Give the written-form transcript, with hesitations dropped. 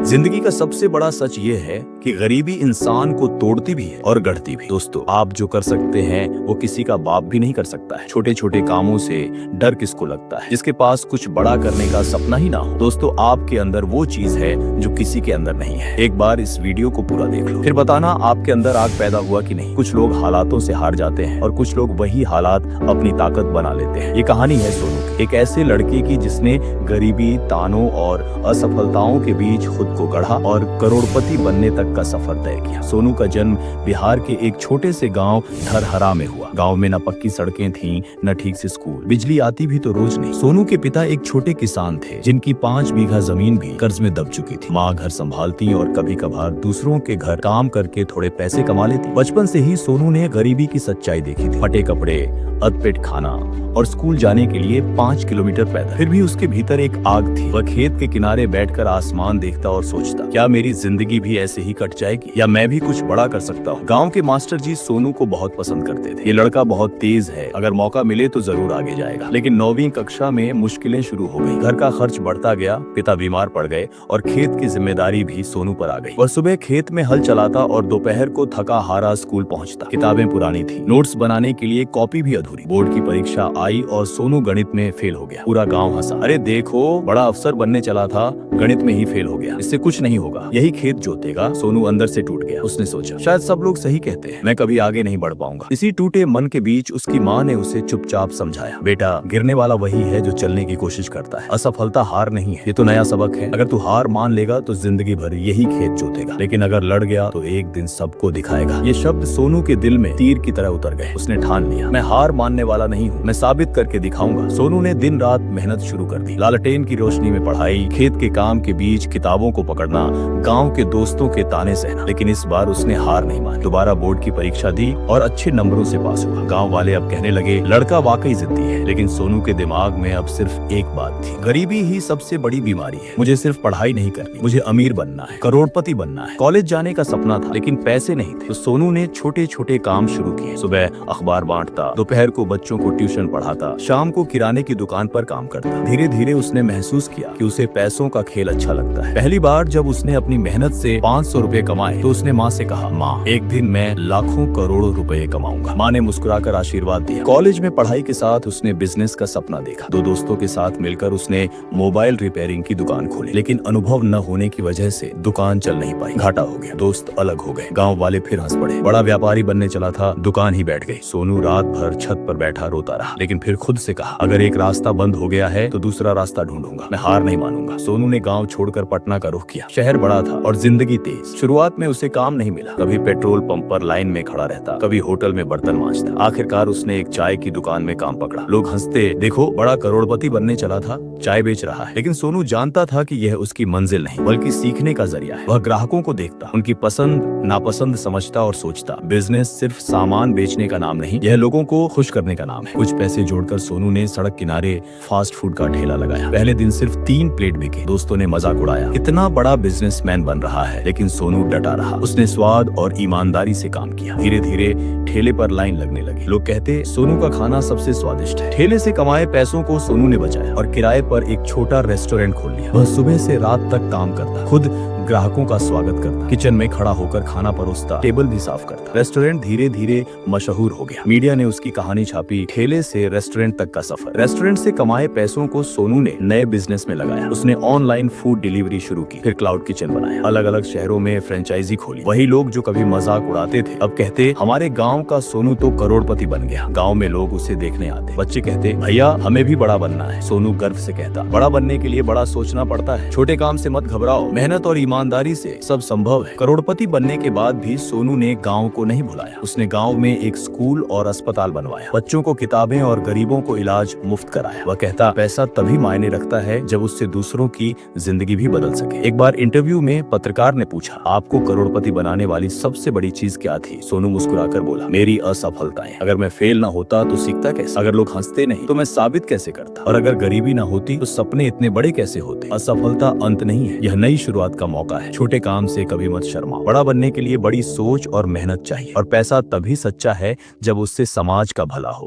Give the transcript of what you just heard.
जिंदगी का सबसे बड़ा सच ये है कि गरीबी इंसान को तोड़ती भी है और गढ़ती भी। दोस्तों, आप जो कर सकते हैं वो किसी का बाप भी नहीं कर सकता है। छोटे छोटे कामों से डर किसको लगता है जिसके पास कुछ बड़ा करने का सपना ही ना हो। दोस्तों, आपके अंदर वो चीज है जो किसी के अंदर नहीं है। एक बार इस वीडियो को पूरा देख लो, फिर बताना आपके अंदर आग पैदा हुआ कि नहीं। कुछ लोग हालातों से हार जाते हैं और कुछ लोग वही हालात अपनी ताकत बना लेते हैं। ये कहानी है सोनू की, एक ऐसे लड़के की जिसने गरीबी, तानों और असफलताओं के बीच खुद को गढ़ा और करोड़पति बनने तक का सफर तय किया। सोनू का जन्म बिहार के एक छोटे से गांव धरहरा में हुआ। गांव में न पक्की सड़कें थीं, न ठीक से स्कूल, बिजली आती भी तो रोज नहीं। सोनू के पिता एक छोटे किसान थे जिनकी 5 बीघा जमीन भी कर्ज में दब चुकी थी। माँ घर संभालती और कभी कभार दूसरों के घर काम करके थोड़े पैसे कमा लेती। बचपन से ही सोनू ने गरीबी की सच्चाई देखी थी। फटे कपड़े, अधपेट खाना और स्कूल जाने के लिए 5 किलोमीटर पैदल। फिर भी उसके भीतर एक आग थी। वह खेत के किनारे बैठकर आसमान देखता और सोचता, क्या मेरी जिंदगी भी ऐसे ही कट जाएगी या मैं भी कुछ बड़ा कर सकता हूँ। गांव के मास्टर जी सोनू को बहुत पसंद करते थे। ये लड़का बहुत तेज है, अगर मौका मिले तो जरूर आगे जाएगा। लेकिन 9वीं कक्षा में मुश्किलें शुरू हो गई। घर का खर्च बढ़ता गया, पिता बीमार पड़ गए और खेत की जिम्मेदारी भी सोनू पर आ गई। वह सुबह खेत में हल चलाता और दोपहर को थका हारा स्कूल पहुँचता। किताबें पुरानी थी, नोट्स बनाने के लिए कॉपी भी अधूरी। बोर्ड की परीक्षा आई और सोनू गणित में फेल हो गया। पूरा गांव हंसा, अरे देखो, बड़ा अफसर बनने चला था, गणित में ही फेल हो गया, इससे कुछ नहीं होगा, यही खेत जोतेगा। सोनू अंदर से टूट गया। उसने सोचा, शायद सब लोग सही कहते हैं, मैं कभी आगे नहीं बढ़ पाऊंगा। इसी टूटे मन के बीच उसकी माँ ने उसे चुपचाप समझाया, बेटा, गिरने वाला वही है जो चलने की कोशिश करता है। असफलता हार नहीं है, ये तो नया सबक है। अगर तू हार मान लेगा तो जिंदगी भर यही खेत जोतेगा, लेकिन अगर लड़ गया तो एक दिन सबको दिखाएगा। ये शब्द सोनू के दिल में तीर की तरह उतर गए। उसने ठान लिया, मैं हार मानने वाला नहीं हूँ, मैं साबित करके दिखाऊंगा। सोनू ने दिन रात मेहनत शुरू कर दी। लालटेन की रोशनी में पढ़ाई, खेत के काम के बीच किताबों को पकड़ना, गांव के दोस्तों के ताने सहना। लेकिन इस बार उसने हार नहीं मानी। दोबारा बोर्ड की परीक्षा दी और अच्छे नंबरों से पास हुआ। गांव वाले अब कहने लगे, लड़का वाकई जिद्दी है। लेकिन सोनू के दिमाग में अब सिर्फ एक बात थी, गरीबी ही सबसे बड़ी बीमारी है। मुझे सिर्फ पढ़ाई नहीं करनी, मुझे अमीर बनना है, करोड़पति बनना है। कॉलेज जाने का सपना था लेकिन पैसे नहीं थे, तो सोनू ने छोटे छोटे काम शुरू किए। सुबह अखबार बांटता, दोपहर को बच्चों को ट्यूशन पढ़ाता, शाम को किराने की दुकान पर काम करता। धीरे धीरे उसने महसूस किया कि उसे पैसों का खेल अच्छा लगता है। पहली बार जब उसने अपनी मेहनत से 500 रुपए कमाए तो उसने माँ से कहा, माँ, एक दिन मैं लाखों करोड़ों रुपए कमाऊंगा। माँ ने मुस्कुराकर आशीर्वाद दिया। कॉलेज में पढ़ाई के साथ उसने बिजनेस का सपना देखा। 2 दोस्तों के साथ मिलकर उसने मोबाइल रिपेयरिंग की दुकान खोली, लेकिन अनुभव न होने की वजह से दुकान चल नहीं पाई। घाटा हो गया, दोस्त अलग हो गए, गाँव वाले फिर हंस पड़े। बड़ा व्यापारी बनने चला था, दुकान ही बैठ गई। सोनू रात भर छत पर बैठा रोता रहा, लेकिन फिर खुद से कहा, अगर एक रास्ता बंद हो गया है तो दूसरा रास्ता ढूंढूंगा, मैं हार नहीं मानूंगा। सोनू ने गांव छोड़कर पटना का रुख किया। शहर बड़ा था और जिंदगी तेज। शुरुआत में उसे काम नहीं मिला, कभी पेट्रोल पंप पर लाइन में खड़ा रहता, कभी होटल में बर्तन मांजता। आखिरकार उसने एक चाय की दुकान में काम पकड़ा। लोग हंसते, देखो, बड़ा करोड़पति बनने चला था, चाय बेच रहा है। लेकिन सोनू जानता था कि यह उसकी मंजिल नहीं बल्कि सीखने का जरिया है। वह ग्राहकों को देखता, उनकी पसंद नापसंद समझता और सोचता, बिजनेस सिर्फ सामान बेचने का नाम नहीं, यह लोगों को खुश करने का नाम है। कुछ पैसे जोड़कर सोनू ने सड़क किनारे फास्ट फूड का ठेला लगाया। पहले दिन सिर्फ 3 प्लेट बिके। दोस्तों ने मजाक उड़ाया, इतना बड़ा बिजनेसमैन बन रहा है, लेकिन सोनू डटा रहा। उसने स्वाद और ईमानदारी से काम किया। धीरे धीरे ठेले पर लाइन लगने लगी। लोग कहते, सोनू का खाना सबसे स्वादिष्ट है। ठेले से कमाए पैसों को सोनू ने बचाया और किराए पर एक छोटा रेस्टोरेंट खोल लिया। वह सुबह से रात तक काम करता, खुद ग्राहकों का स्वागत करता, किचन में खड़ा होकर खाना परोसता, टेबल भी साफ करता। रेस्टोरेंट धीरे धीरे मशहूर हो गया। मीडिया ने उसकी कहानी छापी, ठेले से रेस्टोरेंट तक का सफर। रेस्टोरेंट से कमाए पैसों को सोनू ने नए बिजनेस में लगाया। उसने ऑनलाइन फूड डिलीवरी शुरू की, फिर क्लाउड किचन बनाया, अलग अलग शहरों में फ्रेंचाइजी खोली। वही लोग जो कभी मजाक उड़ाते थे अब कहते, हमारे गाँव का सोनू तो करोड़पति बन गया। गाँव में लोग उसे देखने आते। बच्चे कहते, भैया, हमें भी बड़ा बनना है। सोनू गर्व से कहता, बड़ा बनने के लिए बड़ा सोचना पड़ता है, छोटे काम से मत घबराओ, मेहनत और ईमानदारी से सब संभव है। करोड़पति बनने के बाद भी सोनू ने गांव को नहीं भुलाया। उसने गांव में एक स्कूल और अस्पताल बनवाया, बच्चों को किताबें और गरीबों को इलाज मुफ्त कराया। वह कहता, पैसा तभी मायने रखता है जब उससे दूसरों की जिंदगी भी बदल सके। एक बार इंटरव्यू में पत्रकार ने पूछा, आपको करोड़पति बनाने वाली सबसे बड़ी चीज क्या थी? सोनू मुस्कुराकर बोला, मेरी असफलताएं। अगर मैं फेल ना होता तो सीखता कैसे? अगर लोग हंसते नहीं तो मैं साबित कैसे करता? और अगर गरीबी ना होती तो सपने इतने बड़े कैसे होते? असफलता अंत नहीं है, यह नई शुरुआत का मौका है। छोटे काम से कभी मत शर्माओ। बड़ा बनने के लिए बड़ी सोच और मेहनत चाहिए, और पैसा तभी सच्चा है जब उससे समाज का भला हो।